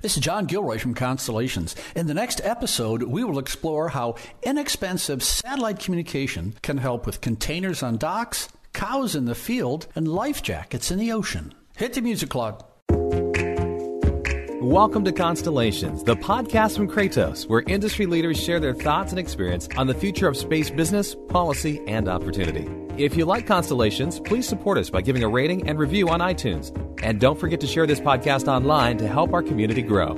This is John Gilroy from Constellations. In the next episode, we will explore how inexpensive satellite communication can help with containers on docks, cows in the field, and life jackets in the ocean. Hit the music, Claude. Welcome to Constellations, the podcast from Kratos, where industry leaders share their thoughts and experience on the future of space business, policy, and opportunity. If you like Constellations, please support us by giving a rating and review on iTunes. And don't forget to share this podcast online to help our community grow.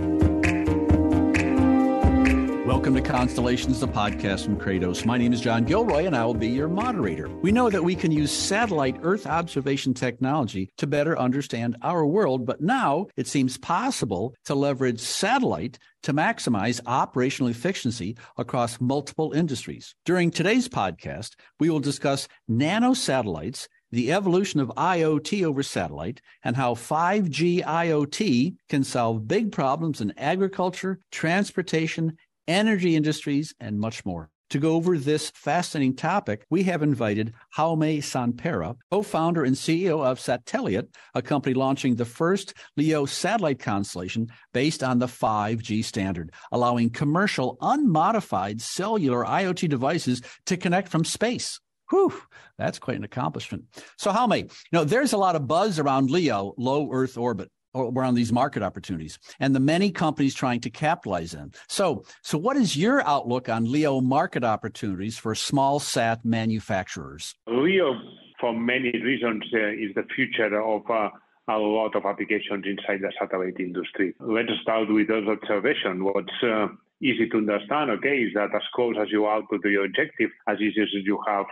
Welcome to Constellations, the podcast from Kratos. My name is John Gilroy, and I will be your moderator. We know that we can use satellite Earth observation technology to better understand our world, but now it seems possible to leverage satellite to maximize operational efficiency across multiple industries. During today's podcast, we will discuss nanosatellites, the evolution of IoT over satellite, and how 5G IoT can solve big problems in agriculture, transportation, energy industries, and much more. To go over this fascinating topic, we have invited Jaume Sanpera, co-founder and CEO of Sateliot, a company launching the first LEO satellite constellation based on the 5G standard, allowing commercial unmodified cellular IoT devices to connect from space. Whew, that's quite an accomplishment. So Jaume, there's a lot of buzz around LEO, low Earth orbit, around these market opportunities and the many companies trying to capitalize on. So what is your outlook on LEO market opportunities for small sat manufacturers? LEO, for many reasons, is the future of a lot of applications inside the satellite industry. Let's start with those observations. What's easy to understand, is that as close as you are to your objective, as easy as you have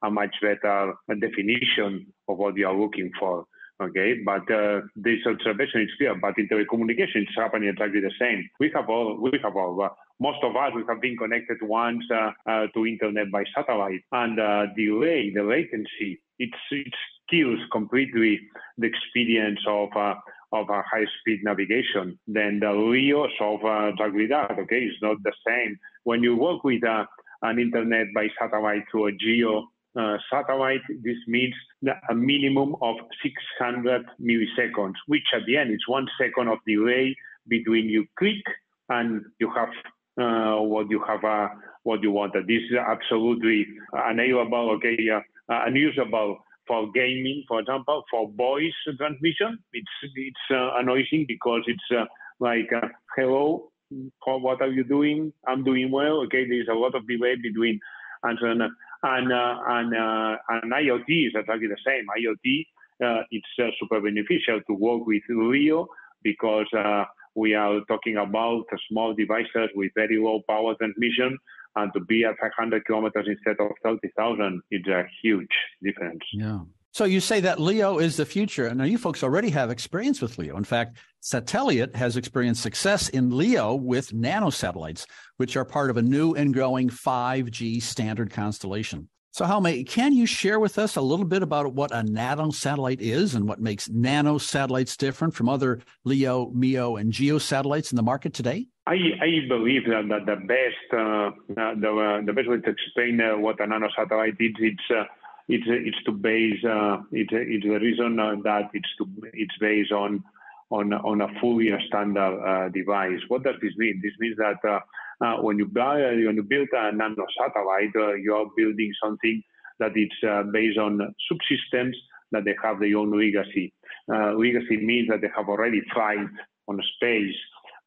a much better definition of what you are looking for. But this observation is clear. But in telecommunications, it's happening exactly the same. Most of us, we have been connected once to internet by satellite, and the latency, it kills completely the experience of a high-speed navigation. Then the LEO solve exactly that. It's not the same. When you work with an internet by satellite to a geo satellite, this means a minimum of 600 milliseconds, which at the end is 1 second of delay between you click and you have what you wanted. This is absolutely unavailable, unusable for gaming, for example, for voice transmission. It's annoying because it's hello, what are you doing? I'm doing well. There's a lot of delay between answering. And IoT is exactly the same. IoT, it's super beneficial to work with LEO because we are talking about small devices with very low power transmission, and to be at 500 kilometers instead of 30,000, it's a huge difference. Yeah. So you say that LEO is the future. Now, you folks already have experience with LEO. In fact, Sateliot has experienced success in LEO with nanosatellites, which are part of a new and growing 5G standard constellation. So, Jaume, can you share with us a little bit about what a nanosatellite is and what makes nanosatellites different from other LEO, MEO, and GEO satellites in the market today? I believe that the best way to explain what a nanosatellite is, it's the reason that it's based on a fully standard device. What does this mean? This means that when you build a nanosatellite, you are building something that it's based on subsystems that they have their own legacy. Legacy means that they have already thrived on space.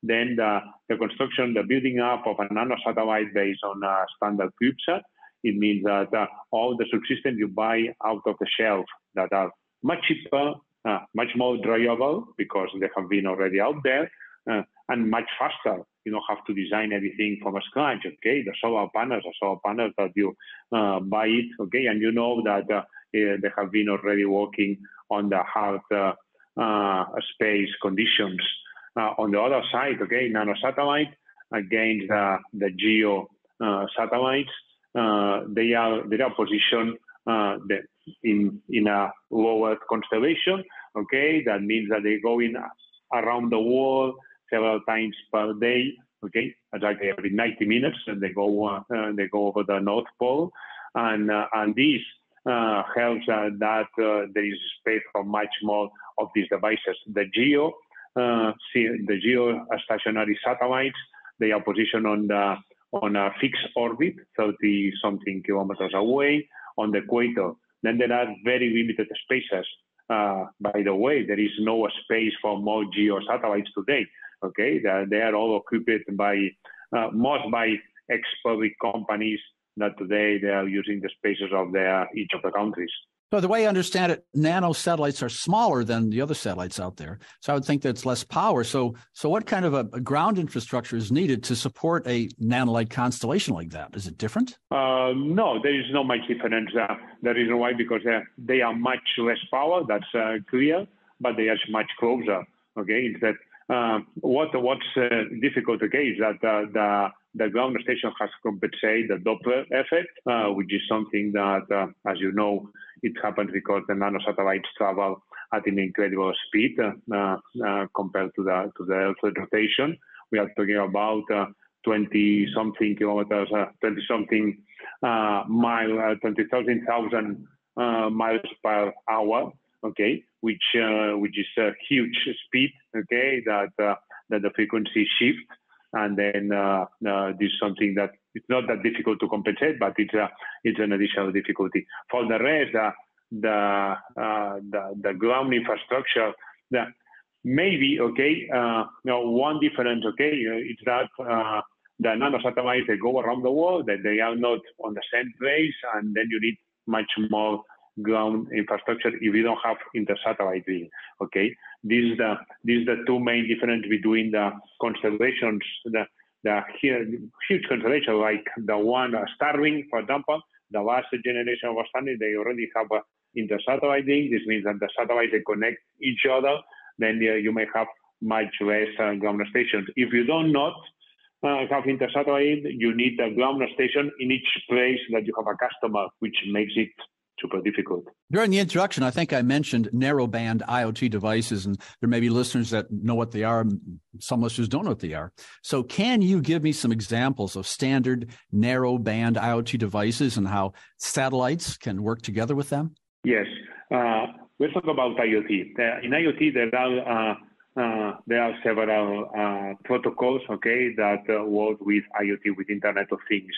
Then the construction, the building up of a nanosatellite based on a standard CubeSat, it means that all the subsystems you buy out of the shelf that are much cheaper, much more reliable because they have been already out there, and much faster. You don't have to design everything from scratch. The solar panels that you buy it. And you know that they have been already working on the hard space conditions. On the other side, nanosatellite against the GEO satellites. They are positioned in a lower constellation. That means that they go in around the world several times per day. Exactly every 90 minutes, and they go over the North Pole, and this helps that there is space for much more of these devices. The GEO the geostationary satellites. They are positioned on a fixed orbit, 30-something kilometers away on the equator. Then there are very limited spaces. By the way, there is no space for more geosatellites today. Okay, they are all occupied by most by ex-public companies that today they are using the spaces of each of the countries. So the way I understand it, nanosatellites are smaller than the other satellites out there. So I would think that's less power. So what kind of a ground infrastructure is needed to support a nanolite constellation like that? Is it different? No, there is not much difference. The reason why, because they are much less power, that's clear, but they are much closer. Okay, it's that what's difficult, okay, is that the ground station has to compensate the Doppler effect, which is something that, as you know, it happens because the nanosatellites travel at an incredible speed compared to the Earth's rotation. We are talking about 20-something kilometers, 20,000 miles per hour. Okay, which is a huge speed. Okay, that the frequency shifts. And then this is something that it's not that difficult to compensate, but it's an additional difficulty. For the rest, the ground infrastructure, maybe one difference, it's that the nanosatellites, they go around the world, that they are not on the same place, and then you need much more ground infrastructure if you don't have inter-satellite link. Okay, this is the two main difference between the constellations, the huge constellation like the one Starlink, for example. The last generation of Starlink, they already have inter-satellite link. This means that the satellites, they connect each other. Then you may have much less ground stations. If you don't not have inter-satellite, you need a ground station in each place that you have a customer, which makes it super difficult. During the introduction, I think I mentioned narrowband IoT devices, and there may be listeners that know what they are. Some listeners don't know what they are. So can you give me some examples of standard narrowband IoT devices and how satellites can work together with them? Yes. Let's talk about IoT. In IoT, there are several protocols, that work with IoT, with Internet of Things.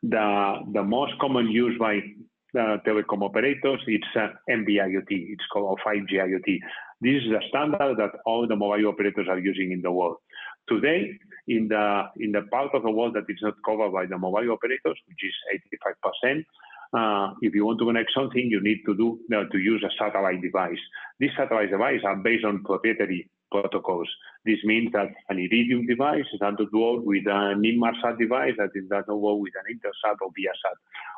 The most common use by telecom operators, it's NB-IoT. It's called 5G IoT. This is the standard that all the mobile operators are using in the world. Today, in the part of the world that is not covered by the mobile operators, which is 85%, if you want to connect something, you need to use a satellite device. These satellite devices are based on proprietary protocols. This means that an Iridium device is not to work with an Inmarsat device, that is not to work with an Intelsat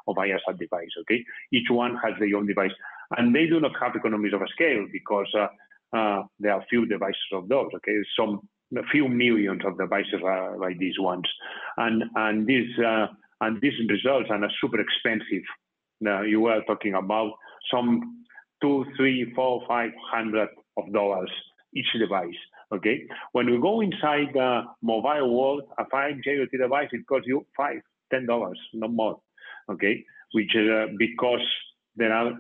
or Viasat device. Okay, each one has their own device, and they do not have economies of scale because there are few devices of those. Okay, a few millions of devices are like these ones, and this results in a super expensive. Now you were talking about some $200, $300, $400, $500 each device. Okay, when we go inside the mobile world, a 5G IoT device, it costs you $5, $10, no more. Okay, which is because there are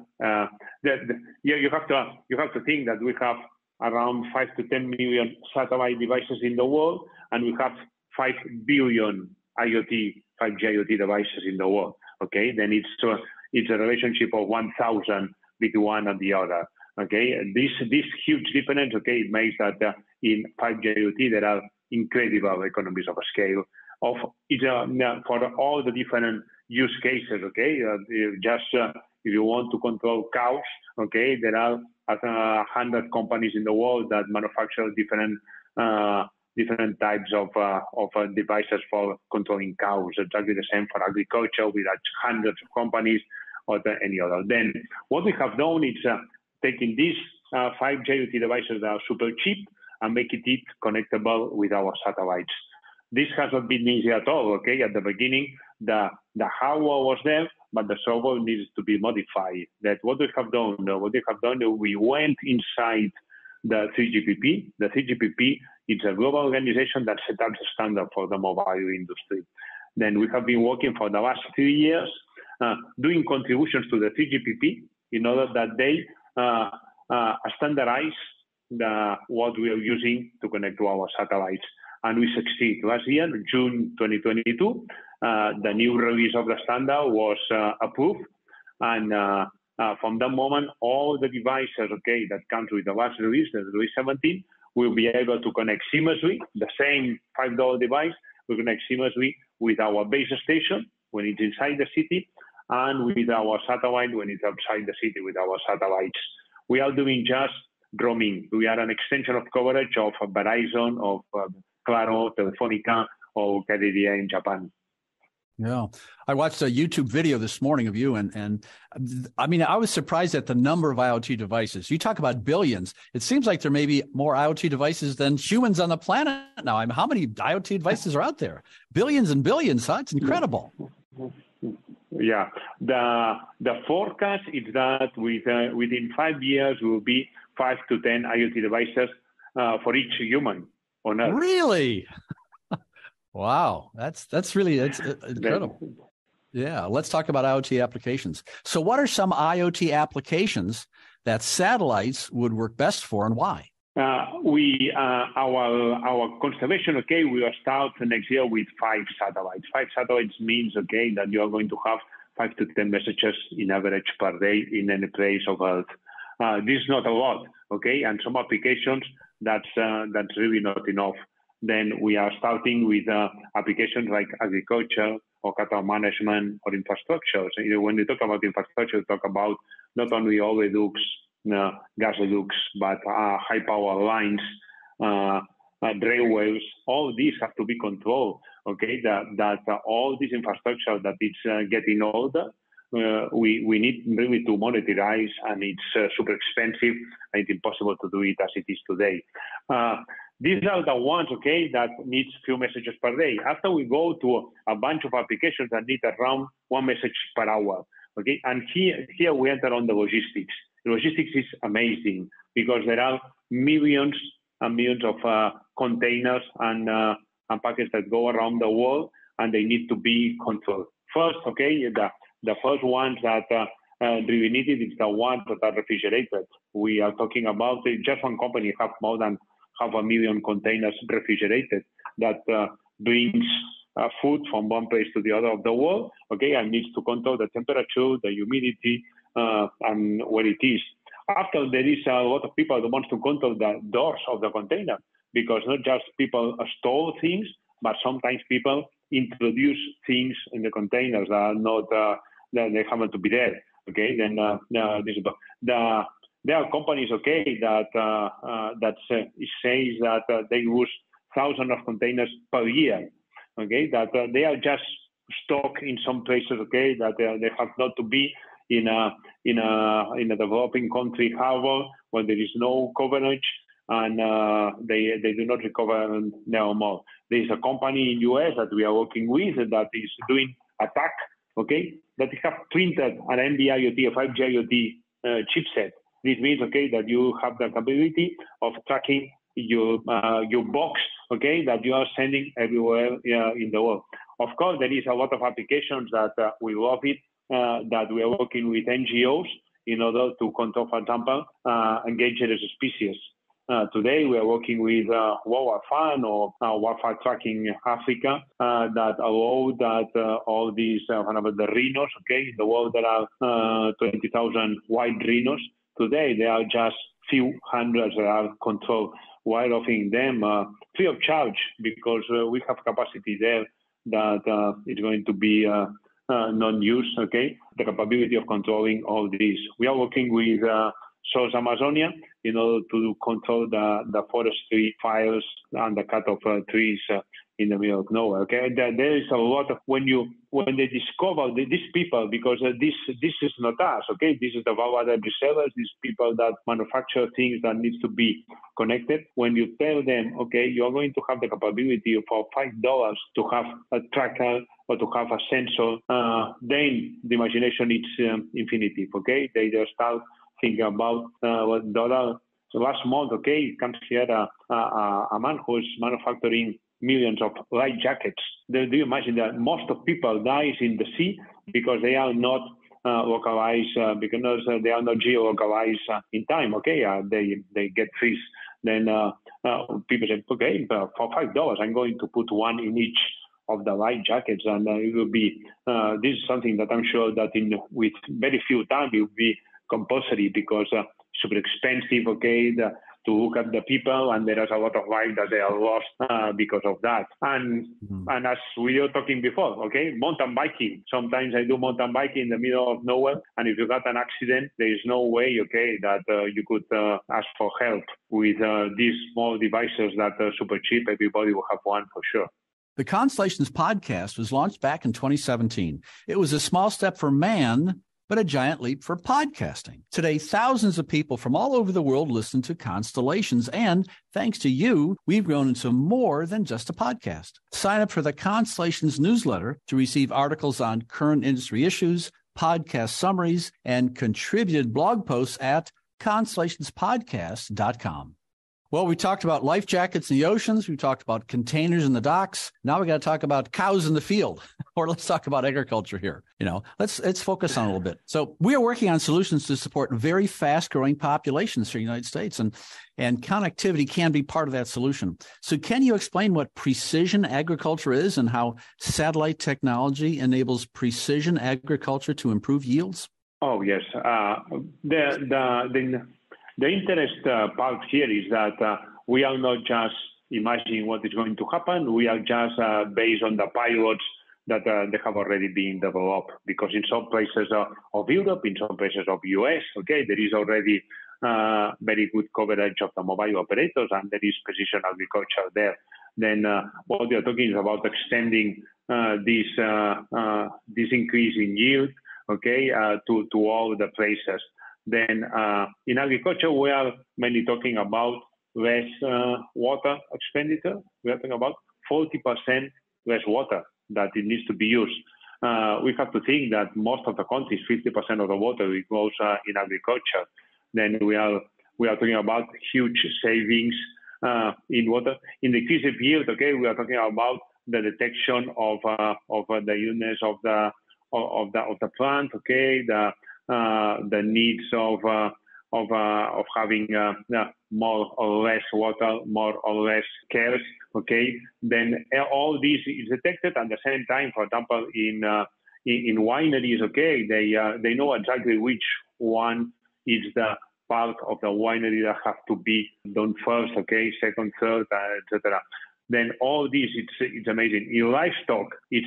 you have to think that we have around 5 to 10 million satellite devices in the world, and we have 5 billion 5G IoT devices in the world. Okay, then it's a relationship of 1,000 between one and the other. Okay, this huge difference. Okay, it makes that in 5G IoT there are incredible economies of scale for all the different use cases. Okay, if you want to control cows, okay, there are 100 companies in the world that manufacture different types of devices for controlling cows. Exactly the same for agriculture with hundreds of companies or any other. Then what we have done is taking these 5G IoT devices that are super cheap and make it connectable with our satellites. This has not been easy at all. Okay, at the beginning, the hardware was there, but the software needs to be modified. What we have done, we went inside the 3GPP. The 3GPP is a global organization that set up the standard for the mobile industry. Then we have been working for the last 3 years, doing contributions to the 3GPP in order that they standardize what we are using to connect to our satellites. And we succeed. Last year, June 2022, the new release of the standard was approved. And from that moment, all the devices, that comes with the last release, the release 17, will be able to connect seamlessly. The same $5 device will connect seamlessly with our base station when it's inside the city, and with our satellite when it's outside the city with our satellites. We are doing just roaming. We are an extension of coverage of Verizon, of Claro, Telefonica, or KDDI in Japan. Yeah. I watched a YouTube video this morning of you, and I mean, I was surprised at the number of IoT devices. You talk about billions. It seems like there may be more IoT devices than humans on the planet now. I mean, how many IoT devices are out there? Billions and billions, huh? It's incredible. Yeah. The forecast is that within 5 years, will be 5 to 10 IoT devices for each human on Earth. Really? Wow, that's incredible. Yeah, let's talk about IoT applications. So what are some IoT applications that satellites would work best for, and why? Our constellation, we will start next year with 5 satellites. 5 satellites means, that you are going to have 5 to 10 messages in average per day in any place of Earth. This is not a lot, and some applications that's really not enough. Then we are starting with applications like agriculture or cattle management or infrastructure. So, when we talk about infrastructure, we talk about not only oleoducts, gasoducts, but high power lines, railways. All these have to be controlled. That all this infrastructure that is getting older, we need really to monetize, and it's super expensive, and it's impossible to do it as it is today. These are the ones, that needs few messages per day. After we go to a bunch of applications that need around 1 message per hour, And here we enter on the logistics. Logistics is amazing because there are millions and millions of containers and packets that go around the world, and they need to be controlled. First, the first ones that really needed is the ones that are refrigerated. We are talking about just one company have more than 500,000 containers refrigerated that brings food from one place to the other of the world, and needs to control the temperature, the humidity, and where it is. After, there is a lot of people that want to control the doors of the container, because not just people store things, but sometimes people introduce things in the containers that are not, that they happen to be there. Then there are companies, that says that they use thousands of containers per year, that they are just stock in some places, that they have not to be in a developing country harbor where there is no coverage, and they do not recover no more. There is a company in US that we are working with that is doing attack, that have printed an NB-IoT, a 5G IoT chipset. This means, that you have the capability of tracking your box, that you are sending everywhere in the world. Of course, there is a lot of applications that we love it, that we are working with NGOs in order to control, for example, endangered species. Today, we are working with World Fund or Wildfire Tracking Africa that allow that all these, the rhinos, in the world there are 20,000 white rhinos. Today, there are just few hundreds that are controlled. While offering them free of charge, because we have capacity there that is going to be non-used, the capability of controlling all these. We are working with South Amazonia in order to control the forestry fires and the cut of trees in the middle of nowhere. There is a lot of when they discover these people, because this is not us. This is the value-added resellers. These people that manufacture things that needs to be connected. When you tell them, you are going to have the capability for $5 to have a tracker or to have a sensor, then the imagination is infinitive. They just start thinking about $1. So last month, comes here a man who is manufacturing millions of light jackets. Do you imagine that most of people dies in the sea because they are not localized, because they are not geo-localized in time. They get freeze then people say, okay, for $5, I'm going to put one in each of the light jackets, and it will be this is something that I'm sure that with very few time it will be compulsory, because super expensive, okay, to look at the people, and there is a lot of life that they are lost because of that. And as we were talking before, okay, mountain biking. Sometimes I do mountain biking in the middle of nowhere, and if you got an accident, there is no way, okay, that you could ask for help with these small devices that are super cheap. Everybody will have one for sure. The Constellations Podcast was launched back in 2017. It was a small step for man, but a giant leap for podcasting. Today, thousands of people from all over the world listen to Constellations, and thanks to you, we've grown into more than just a podcast. Sign up for the Constellations newsletter to receive articles on current industry issues, podcast summaries, and contributed blog posts at constellationspodcast.com. Well, we talked about life jackets in the oceans. We talked about containers in the docks. Now we got to talk about cows in the field, or let's talk about agriculture here. Let's focus on it a little bit. So we are working on solutions to support very fast growing populations here in the United States, and connectivity can be part of that solution. So can you explain what precision agriculture is and how satellite technology enables precision agriculture to improve yields? Oh, yes. The interest part here is that we are not just imagining what is going to happen. We are just based on the pilots that they have already been developed. Because in some places of Europe, in some places of US, okay, there is already very good coverage of the mobile operators, and there is precision agriculture there. Then what we are talking is about extending this increase in yield, okay, to all the places. Then in agriculture, we are mainly talking about less water expenditure. We are talking about 40% less water that it needs to be used. We have to think that most of the countries, 50% of the water goes in agriculture. Then we are talking about huge savings in water. In the increase of yield, okay, we are talking about the detection of the illness of the plant, okay, the needs of having more or less water, more or less cares, okay. Then all this is detected at the same time. For example, in wineries, okay, they know exactly which one is the part of the winery that have to be done first, okay, second, third, etc. Then all this, it's amazing. In livestock, in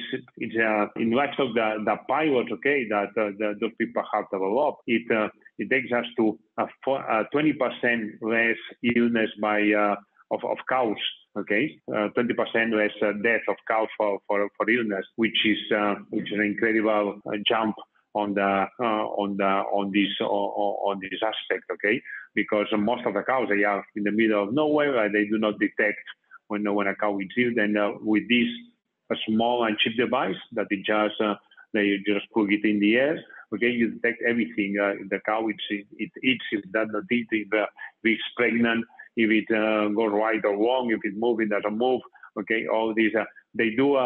livestock the pilot, okay, that those people have developed. It takes us to 20% less illness of cows, okay, 20% less death of cows for illness, which is an incredible jump on this aspect, okay, because most of the cows, they are in the middle of nowhere, they do not detect when a cow is ill. Then with this a small and cheap device that they just plug it in the air, okay, you detect everything. If the cow it eats, if that not eat, if it's pregnant, if it goes right or wrong, if it moves, it doesn't move, okay. All these they do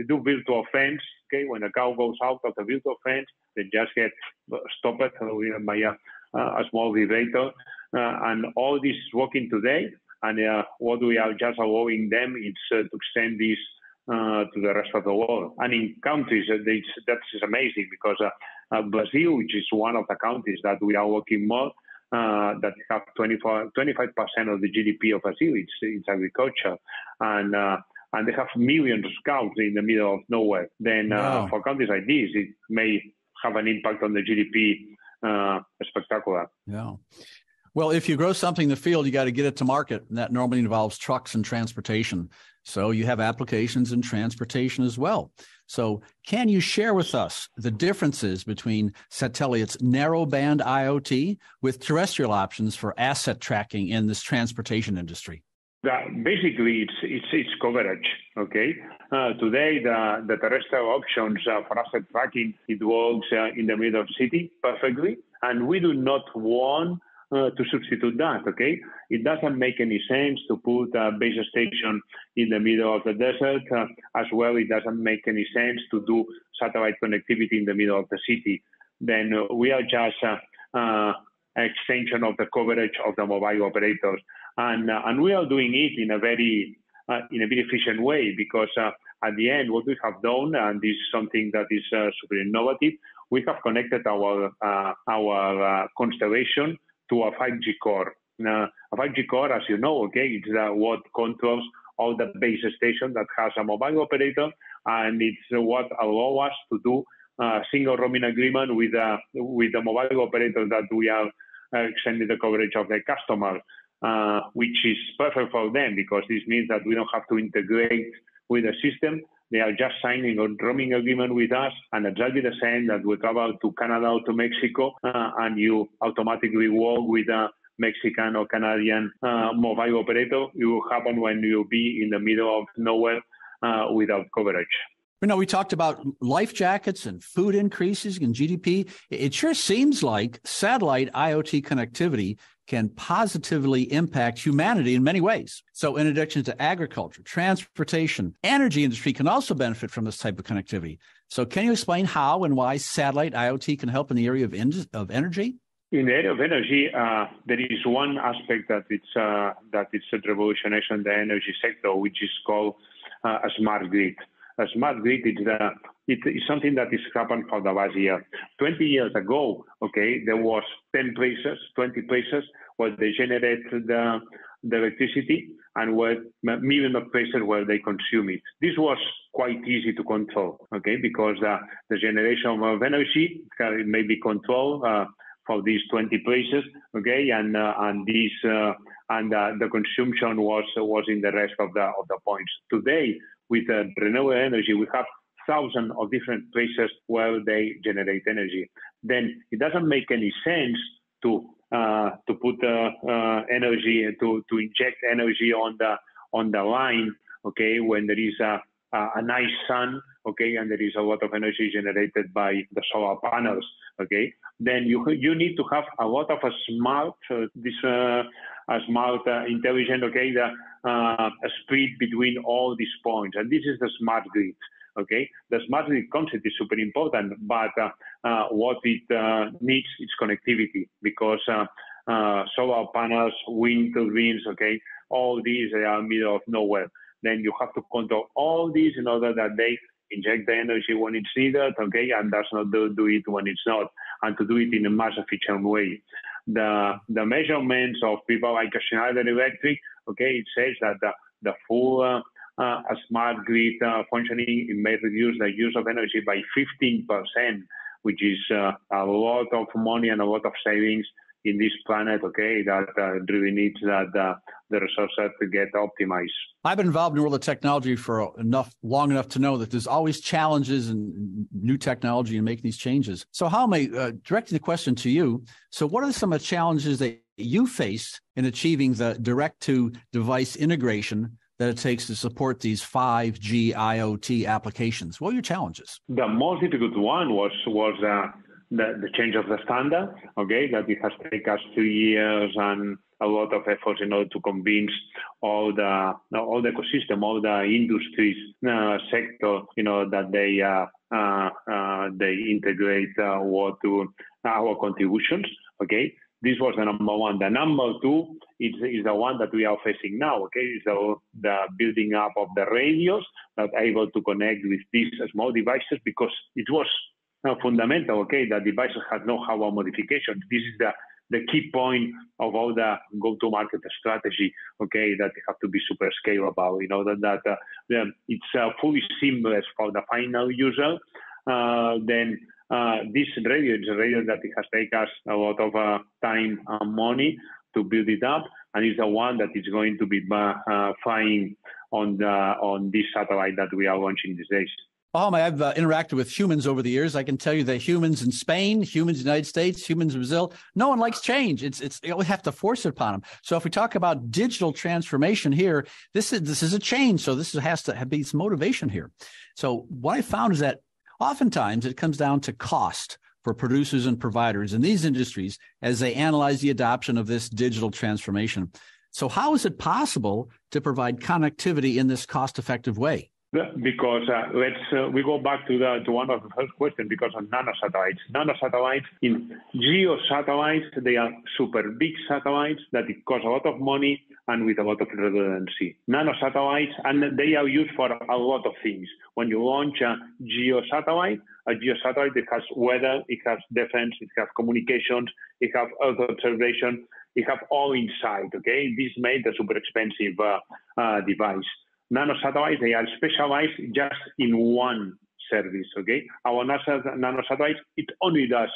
virtual fence, okay. When a cow goes out of the virtual fence, they just get stopped by a small vibrator, and all this is working today. And what we are just allowing them is to extend this to the rest of the world. And in countries, that is amazing, because Brazil, which is one of the countries that we are working more, that have 25% of the GDP of Brazil, it's agriculture. And they have millions of cows in the middle of nowhere. Then for countries like this, it may have an impact on the GDP spectacular. Yeah. Well, if you grow something in the field, you got to get it to market, and that normally involves trucks and transportation. So you have applications in transportation as well. So can you share with us the differences between Sateliot's narrowband IoT with terrestrial options for asset tracking in this transportation industry? Basically, it's coverage. Okay. Today, the terrestrial options for asset tracking, it works in the middle of the city perfectly, and we do not want to substitute that, okay? It doesn't make any sense to put a base station in the middle of the desert. As well, it doesn't make any sense to do satellite connectivity in the middle of the city. Then we are just an extension of the coverage of the mobile operators. And we are doing it in a very efficient way, because at the end, what we have done, and this is something that is super innovative, we have connected our constellation to a 5G core. Now, a 5G core, as you know, it's what controls all the base station that has a mobile operator, and it's what allows us to do a single roaming agreement with the mobile operator that we are extending the coverage of the customer, which is perfect for them, because this means that we don't have to integrate with the system. They are just signing a roaming agreement with us, and exactly the same that we travel to Canada or to Mexico, and you automatically work with a Mexican or Canadian mobile operator. It will happen when you be in the middle of nowhere without coverage. We talked about life jackets and food increases and GDP. It sure seems like satellite IoT connectivity can positively impact humanity in many ways. So in addition to agriculture, transportation, energy industry can also benefit from this type of connectivity. So can you explain how and why satellite IoT can help in the area of energy? In the area of energy, there is one aspect that it's a revolutionization in the energy sector, which is called a smart grid. A smart grid is something that is happened for the last year. 20 years ago, there was 20 places where they generated the electricity, and where millions of places where they consume it. This was quite easy to control, because the generation of energy may be controlled for these 20 places, and the consumption was in the rest of the points. Today, with renewable energy, we have thousands of different places where they generate energy. Then it doesn't make any sense to put energy, to inject energy on the line, when there is a nice sun, and there is a lot of energy generated by the solar panels, Then you need to have a lot of smart intelligent, a split between all these points, and this is the smart grid. The smart grid concept is super important, but what it needs is connectivity, because solar panels, wind turbines, all these, they are middle of nowhere. Then you have to control all these in order that they inject the energy when it's needed, and does not do it when it's not, and to do it in a much efficient way. The measurements of people like Schneider Electric, it says that the full a smart grid functioning, it may reduce the use of energy by 15%, which is a lot of money and a lot of savings in this planet, that really needs the resources to get optimized. I've been involved in the world of technology for long enough to know that there's always challenges and new technology in making these changes. So Jaume, directing the question to you, so what are some of the challenges that you faced in achieving the direct-to-device integration that it takes to support these 5G IoT applications? What are your challenges? The most difficult one was the change of the standard, that it has taken us 2 years and a lot of efforts in order to convince all the ecosystem, all the industries sector, that they integrate what to our contributions. This was the number one. The number two is the one that we are facing now. Is the building up of the radios that are able to connect with these small devices, because it was fundamental. The devices had no hardware modification. This is the key point of all the go-to-market strategy. That they have to be super scalable. That it's fully seamless for the final user. Then this radio is a radio that it has taken us a lot of time and money to build it up, and it's the one that is going to be flying on this satellite that we are launching these days. I've interacted with humans over the years. I can tell you that humans in Spain, humans in the United States, humans in Brazil, no one likes change. We have to force it upon them. So if we talk about digital transformation here, this is a change. So this has to be some motivation here. So what I found is that oftentimes it comes down to cost for producers and providers in these industries as they analyze the adoption of this digital transformation. So how is it possible to provide connectivity in this cost-effective way? Because we go back to one of the first questions because of nanosatellites. Nanosatellites, in geosatellites, they are super big satellites that it cost a lot of money and with a lot of redundancy. Nanosatellites, and they are used for a lot of things. When you launch a geosatellite, it has weather, it has defense, it has communications, it has Earth observation, it has all inside, okay? This made a super expensive device. Nanosatellites, they are specialized just in one service, okay? Our nanosatellites, it only does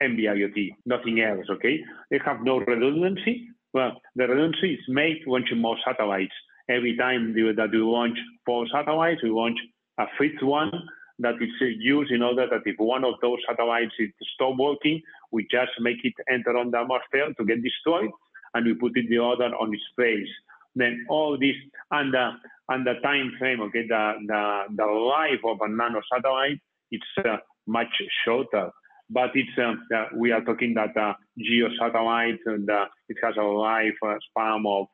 NB-IoT, nothing else, okay? They have no redundancy. Well, the redundancy is made launching more satellites. Every time that we launch 4 satellites, we launch a 5th one that is used in order that if one of those satellites is stop working, we just make it enter on the atmosphere to get destroyed, and we put the other on its place. Then all this and the time frame, okay, the life of a nanosatellite, it's much shorter. But it's we are talking that geosatellites and it has a life span of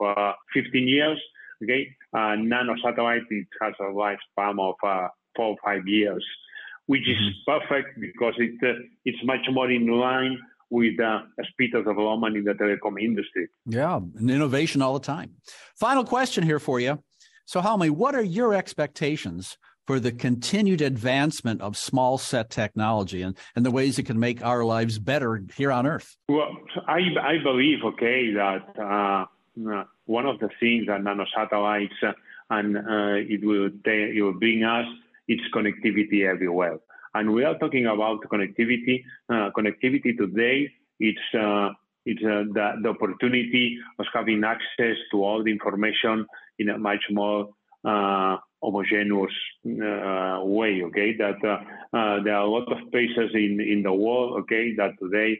15 years. Okay, nanosatellite, it has a lifespan of 4 or 5 years, which is perfect because it's much more in line with the speed of development in the telecom industry. Yeah, and innovation all the time. Final question here for you. So, Jaume, what are your expectations for the continued advancement of small set technology and the ways it can make our lives better here on Earth? Well, I believe, okay, that one of the things that nanosatellites and it will bring us is connectivity everywhere. And we are talking about connectivity. Connectivity today, it's the opportunity of having access to all the information in a much more homogeneous way. Okay, that there are a lot of places in the world. Okay, that today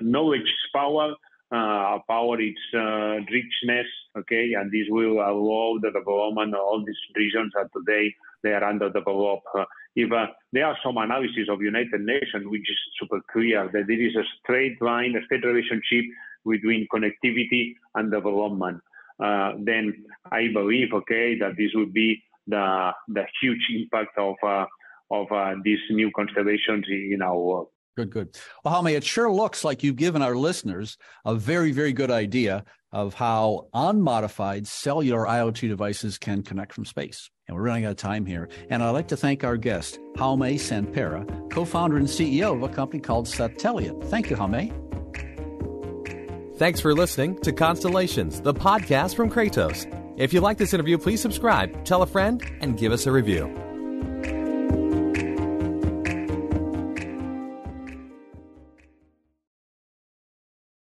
knowledge is power. Power is richness. Okay, and this will allow the development of all these regions that today they are underdeveloped. If there are some analysis of United Nations, which is super clear that there is a straight line, a straight relationship between connectivity and development, then I believe, okay, that this would be the huge impact of these new constellations in our world. Good. Well, Jaume, it sure looks like you've given our listeners a very, very good idea of how unmodified cellular IoT devices can connect from space. And we're running out of time here. And I'd like to thank our guest, Jaume Sanpera, co-founder and CEO of a company called Sateliot. Thank you, Jaume. Thanks for listening to Constellations, the podcast from Kratos. If you like this interview, please subscribe, tell a friend, and give us a review.